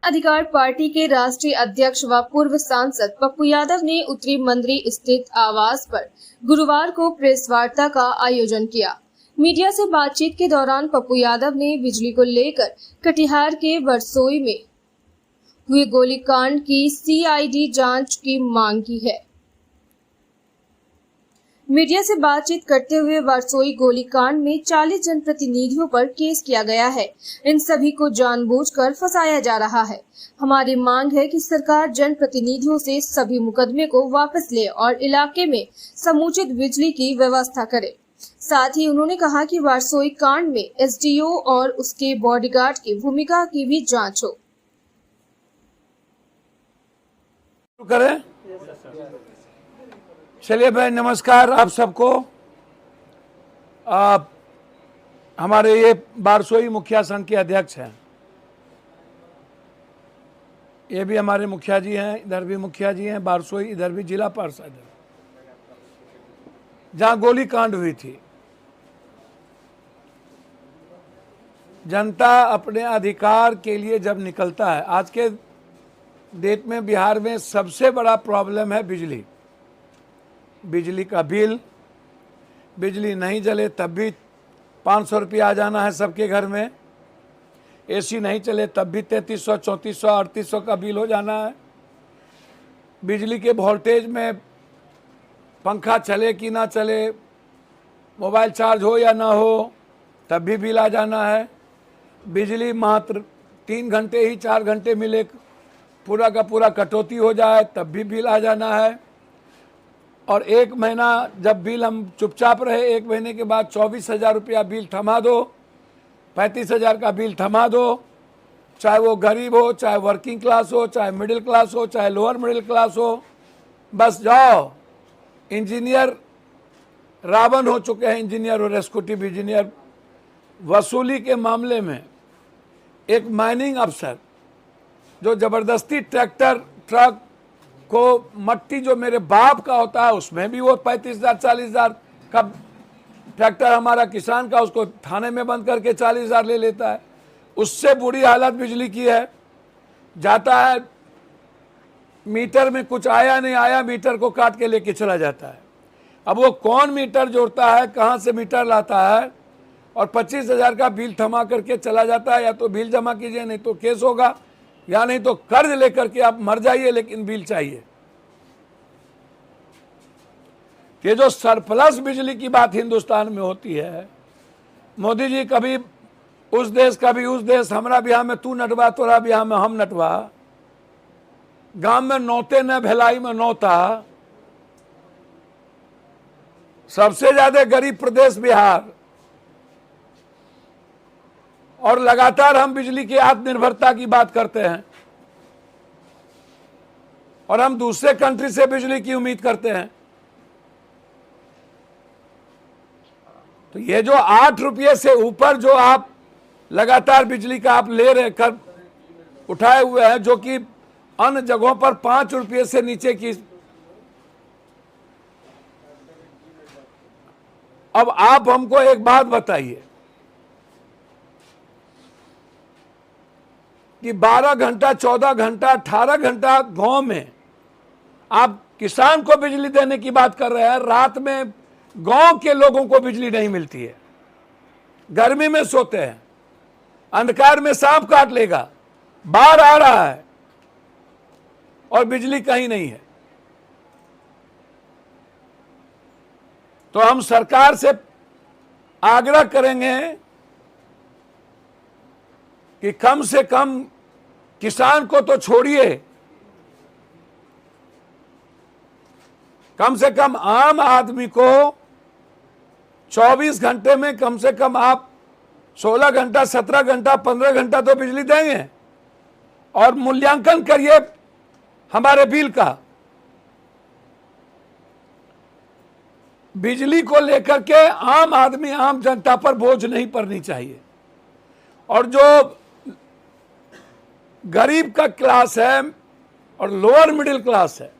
अधिकार पार्टी के राष्ट्रीय अध्यक्ष व पूर्व सांसद पप्पू यादव ने उत्तरी मंदिरी स्थित आवास पर गुरुवार को प्रेस वार्ता का आयोजन किया। मीडिया से बातचीत के दौरान पप्पू यादव ने बिजली को लेकर कटिहार के वरसोई में हुए गोलीकांड की सीआईडी जांच की मांग की है। मीडिया से बातचीत करते हुए वरसोई गोलीकांड में 40 जनप्रतिनिधियों पर केस किया गया है। इन सभी को जानबूझकर फंसाया जा रहा है। हमारी मांग है कि सरकार जनप्रतिनिधियों से सभी मुकदमे को वापस ले और इलाके में समुचित बिजली की व्यवस्था करे। साथ ही उन्होंने कहा कि वरसोई कांड में एसडीओ और उसके बॉडीगार्ड की भूमिका की भी जांच हो। करें। चलिए भाई, नमस्कार आप सबको। हमारे ये बारसोई मुखिया संघ के अध्यक्ष हैं, ये भी हमारे मुखिया जी हैं, इधर भी मुखिया जी हैं बारसोई, इधर भी जिला पार्षद है। जहां गोली कांड हुई थी, जनता अपने अधिकार के लिए जब निकलता है, आज के डेट में बिहार में सबसे बड़ा प्रॉब्लम है बिजली का बिल। बिजली नहीं जले तब भी 500 रुपया आ जाना है सबके घर में। एसी नहीं चले तब भी 3300, 3400, 3800 का बिल हो जाना है। बिजली के वोल्टेज में पंखा चले कि ना चले, मोबाइल चार्ज हो या ना हो, तब भी बिल आ जाना है। बिजली मात्र 3 घंटे ही 4 घंटे मिले, पूरा का पूरा कटौती हो जाए तब भी बिल आ जाना है। और 1 महीना जब बिल हम चुपचाप रहे, 1 महीने के बाद 24,000 रुपया बिल थमा दो, 35,000 का बिल थमा दो। चाहे वो गरीब हो, चाहे वर्किंग क्लास हो, चाहे मिडिल क्लास हो, चाहे लोअर मिडिल क्लास हो, बस जाओ। इंजीनियर रावण हो चुके हैं, इंजीनियर और एग्जीक्यूटिव इंजीनियर। वसूली के मामले में एक माइनिंग अफसर जो ज़बरदस्ती ट्रैक्टर ट्रक को मट्टी जो मेरे बाप का होता है उसमें भी वो 35,000 40,000 का ट्रैक्टर हमारा किसान का, उसको थाने में बंद करके 40,000 ले लेता है। उससे बुरी हालत बिजली की है। जाता है, मीटर में कुछ आया नहीं आया, मीटर को काट के लेके चला जाता है। अब वो कौन मीटर जोड़ता है, कहाँ से मीटर लाता है, और 25,000 का बिल थमा करके चला जाता है। या तो बिल जमा कीजिए, नहीं तो केस होगा, या नहीं तो कर्ज लेकर के आप मर जाइए, लेकिन बिल चाहिए। ये जो सरप्लस बिजली की बात हिंदुस्तान में होती है, मोदी जी कभी उस देश कभी उस देश, हमारा बिहार में तू नटवा, तोरा बिहार में हम नटवा। गांव में नौते न भिलाई में नौता। सबसे ज्यादा गरीब प्रदेश बिहार, और लगातार हम बिजली की आत्मनिर्भरता की बात करते हैं, और हम दूसरे कंट्री से बिजली की उम्मीद करते हैं। तो ये जो 8 रुपये से ऊपर जो आप लगातार बिजली का आप ले रहे कर उठाए हुए हैं, जो कि अन्य जगहों पर 5 रुपये से नीचे की। अब आप हमको एक बात बताइए कि 12 घंटा, 14 घंटा, 18 घंटा गांव में आप किसान को बिजली देने की बात कर रहे हैं, रात में गांव के लोगों को बिजली नहीं मिलती है। गर्मी में सोते हैं, अंधकार में सांप काट लेगा, बाढ़ आ रहा है और बिजली कहीं नहीं है। तो हम सरकार से आग्रह करेंगे कि कम से कम किसान को तो छोड़िए, कम से कम आम आदमी को 24 घंटे में कम से कम आप 16 घंटा, 17 घंटा, 15 घंटा तो बिजली देंगे। और मूल्यांकन करिए हमारे बिल का। बिजली को लेकर के आम आदमी, आम जनता पर बोझ नहीं पड़नी चाहिए। और जो गरीब का क्लास है और लोअर मिडिल क्लास है,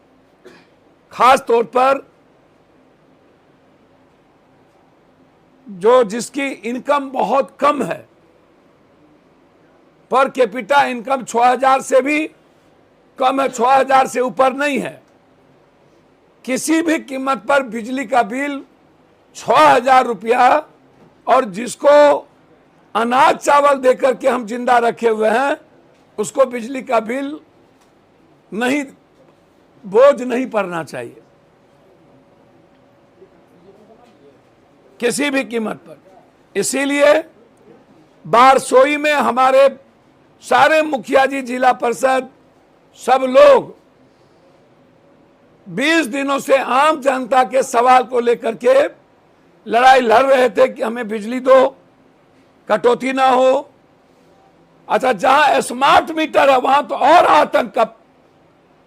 खास तौर पर जो जिसकी इनकम बहुत कम है, पर कैपिटा इनकम 6,000 से भी कम है, 6,000 से ऊपर नहीं है। किसी भी कीमत पर बिजली का बिल 6,000 रुपया, और जिसको अनाज चावल देकर के हम जिंदा रखे हुए हैं उसको बिजली का बिल नहीं, बोझ नहीं पड़ना चाहिए किसी भी कीमत पर। इसीलिए बारसोई में हमारे सारे मुखिया जी, जिला परिषद, सब लोग 20 दिनों से आम जनता के सवाल को लेकर के लड़ाई लड़ रहे थे कि हमें बिजली दो, कटौती ना हो। अच्छा, जहां स्मार्ट मीटर है वहां तो और आतंक का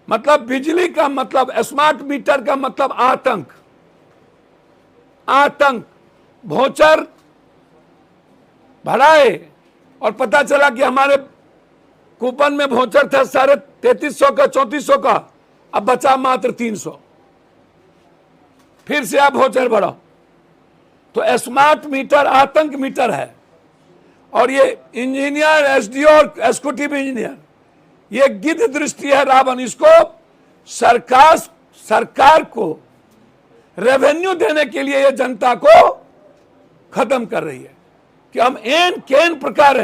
मतलब, बिजली का मतलब, स्मार्ट मीटर का मतलब आतंक। आतंक भोचर भराए और पता चला कि हमारे कूपन में भोचर था 3350 का, 3400 का, अब बचा मात्र 300। फिर से आप भोचर भराओ। तो स्मार्ट मीटर आतंक मीटर है। और ये इंजीनियर, एसडीओ और एग्जीक्यूटिव इंजीनियर, ये गिद्ध दृष्टि है, रावण। इसको सरकार को रेवेन्यू देने के लिए ये जनता को खत्म कर रही है कि हम केन प्रकार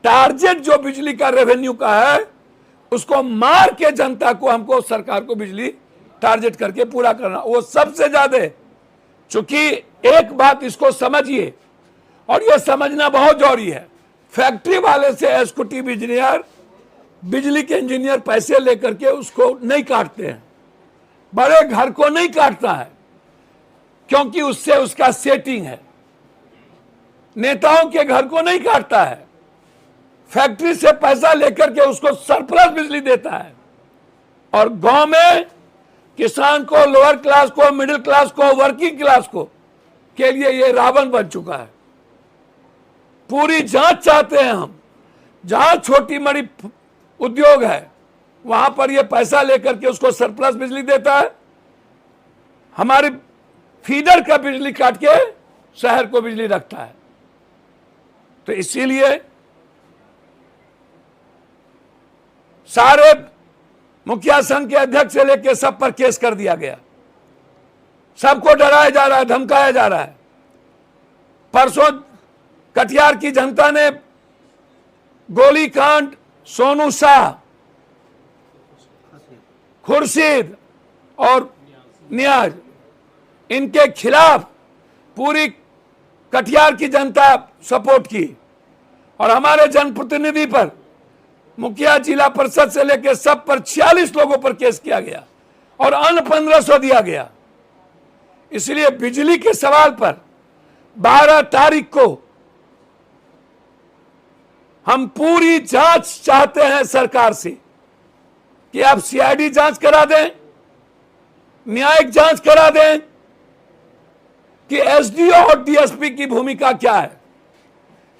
टारगेट जो बिजली का रेवेन्यू का है उसको मार के जनता को, हमको सरकार को बिजली टारगेट करके पूरा करना, वो सबसे ज्यादा। चूंकि एक बात इसको समझिए, और ये समझना बहुत जरूरी है, फैक्ट्री वाले से एग्जीक्यूटिव इंजीनियर, बिजली के इंजीनियर पैसे लेकर के उसको नहीं काटते हैं, बड़े घर को नहीं काटता है, क्योंकि उससे उसका सेटिंग है। नेताओं के घर को नहीं काटता है, फैक्ट्री से पैसा लेकर के उसको सरप्लस बिजली देता है। और गांव में किसान को, लोअर क्लास को, मिडिल क्लास को, वर्किंग क्लास को के लिए ये रावण बन चुका है। पूरी जांच चाहते हैं हम, जहां छोटी बड़ी उद्योग है वहां पर ये पैसा लेकर के उसको सरप्लस बिजली देता है, हमारे फीडर का बिजली काट के शहर को बिजली रखता है। तो इसीलिए सारे मुखिया संघ के अध्यक्ष से लेकर सब पर केस कर दिया गया, सबको डराया जा रहा है, धमकाया जा रहा है। परसों कटिहार की जनता ने गोलीकांड, सोनू शाह, खुर्शीद और नियाज, इनके खिलाफ पूरी कटिहार की जनता सपोर्ट की, और हमारे जनप्रतिनिधि पर, मुखिया, जिला परिषद से लेकर सब पर 46 लोगों पर केस किया गया और अन्य 1500 दिया गया। इसलिए बिजली के सवाल पर 12 तारीख को हम पूरी जांच चाहते हैं सरकार से कि आप सीआईडी जांच करा दें, न्यायिक जांच करा दें कि एसडीओ और डीएसपी की भूमिका क्या है।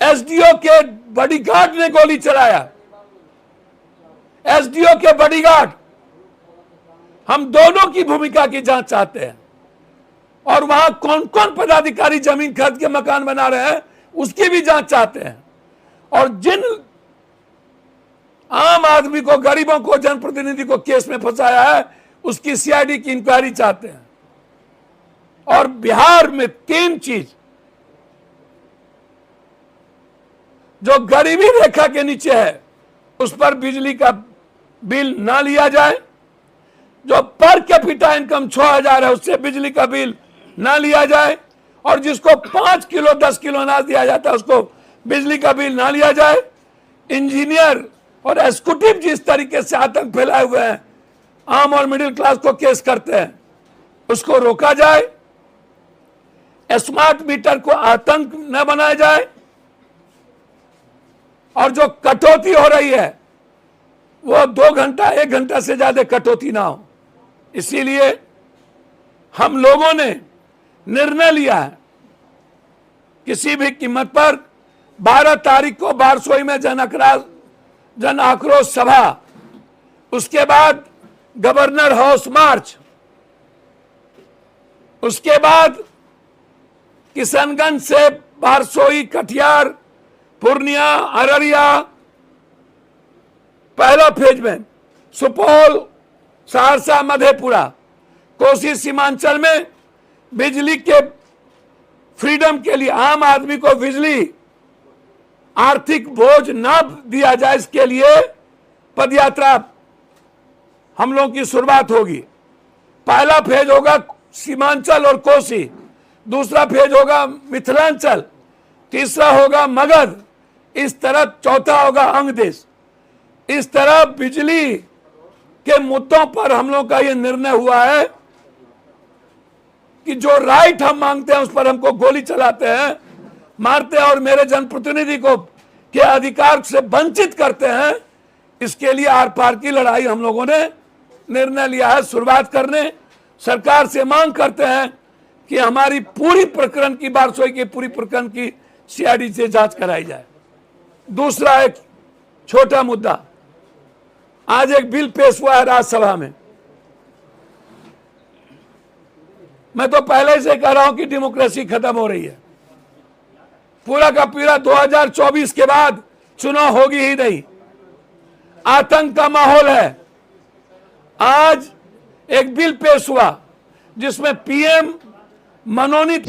एसडीओ के बॉडीगार्ड ने गोली चलाया, एसडीओ के बॉडीगार्ड, हम दोनों की भूमिका की जांच चाहते हैं। और वहां कौन कौन पदाधिकारी जमीन खरीद के मकान बना रहे हैं उसकी भी जांच चाहते हैं। और जिन आम आदमी को, गरीबों को, जनप्रतिनिधि को केस में फंसाया है उसकी सीआईडी की इंक्वायरी चाहते हैं। और बिहार में 3 चीज, जो गरीबी रेखा के नीचे है उस पर बिजली का बिल ना लिया जाए, जो पर कैपिटा इनकम 6,000 है उससे बिजली का बिल ना लिया जाए, और जिसको 5 किलो 10 किलो अनाज दिया जाता है उसको बिजली का बिल ना लिया जाए। इंजीनियर और एग्जीक्यूटिव जिस तरीके से आतंक फैलाए हुए हैं, आम और मिडिल क्लास को केस करते हैं, उसको रोका जाए। स्मार्ट मीटर को आतंक न बनाया जाए, और जो कटौती हो रही है वो 2 घंटा 1 घंटा से ज्यादा कटौती ना हो। इसीलिए हम लोगों ने निर्णय लिया है, किसी भी कीमत पर 12 तारीख को बारसोई में जन आक्रोश सभा, उसके बाद गवर्नर हाउस मार्च, उसके बाद किशनगंज से बारसोई, कटिहार, पूर्णिया, अररिया, पहला फेज में सुपौल, सहरसा, मधेपुरा, कोसी सीमांचल में बिजली के फ्रीडम के लिए आम आदमी को बिजली आर्थिक बोझ ना दिया जाए, इसके लिए पदयात्रा हम लोगों की शुरुआत होगी। पहला फेज होगा सीमांचल और कोसी, दूसरा फेज होगा मिथिलांचल, तीसरा होगा मगध, इस तरह चौथा होगा अंग देश। इस तरह बिजली के मुद्दों पर हम लोग का यह निर्णय हुआ है कि जो राइट हम मांगते हैं उस पर हमको गोली चलाते हैं, मारते हैं और मेरे जनप्रतिनिधि को के अधिकार से वंचित करते हैं। इसके लिए आर पार की लड़ाई हम लोगों ने निर्णय लिया है शुरुआत करने। सरकार से मांग करते हैं कि हमारी पूरी प्रकरण की, बारसोई के पूरी प्रकरण की सीआईडी से जांच कराई जाए। दूसरा एक छोटा मुद्दा, आज एक बिल पेश हुआ है राज्यसभा में। मैं तो पहले से कह रहा हूं कि डेमोक्रेसी खत्म हो रही है। पूरा का पूरा 2024 के बाद चुनाव होगी ही नहीं, आतंक का माहौल है। आज एक बिल पेश हुआ जिसमें पीएम मनोनीत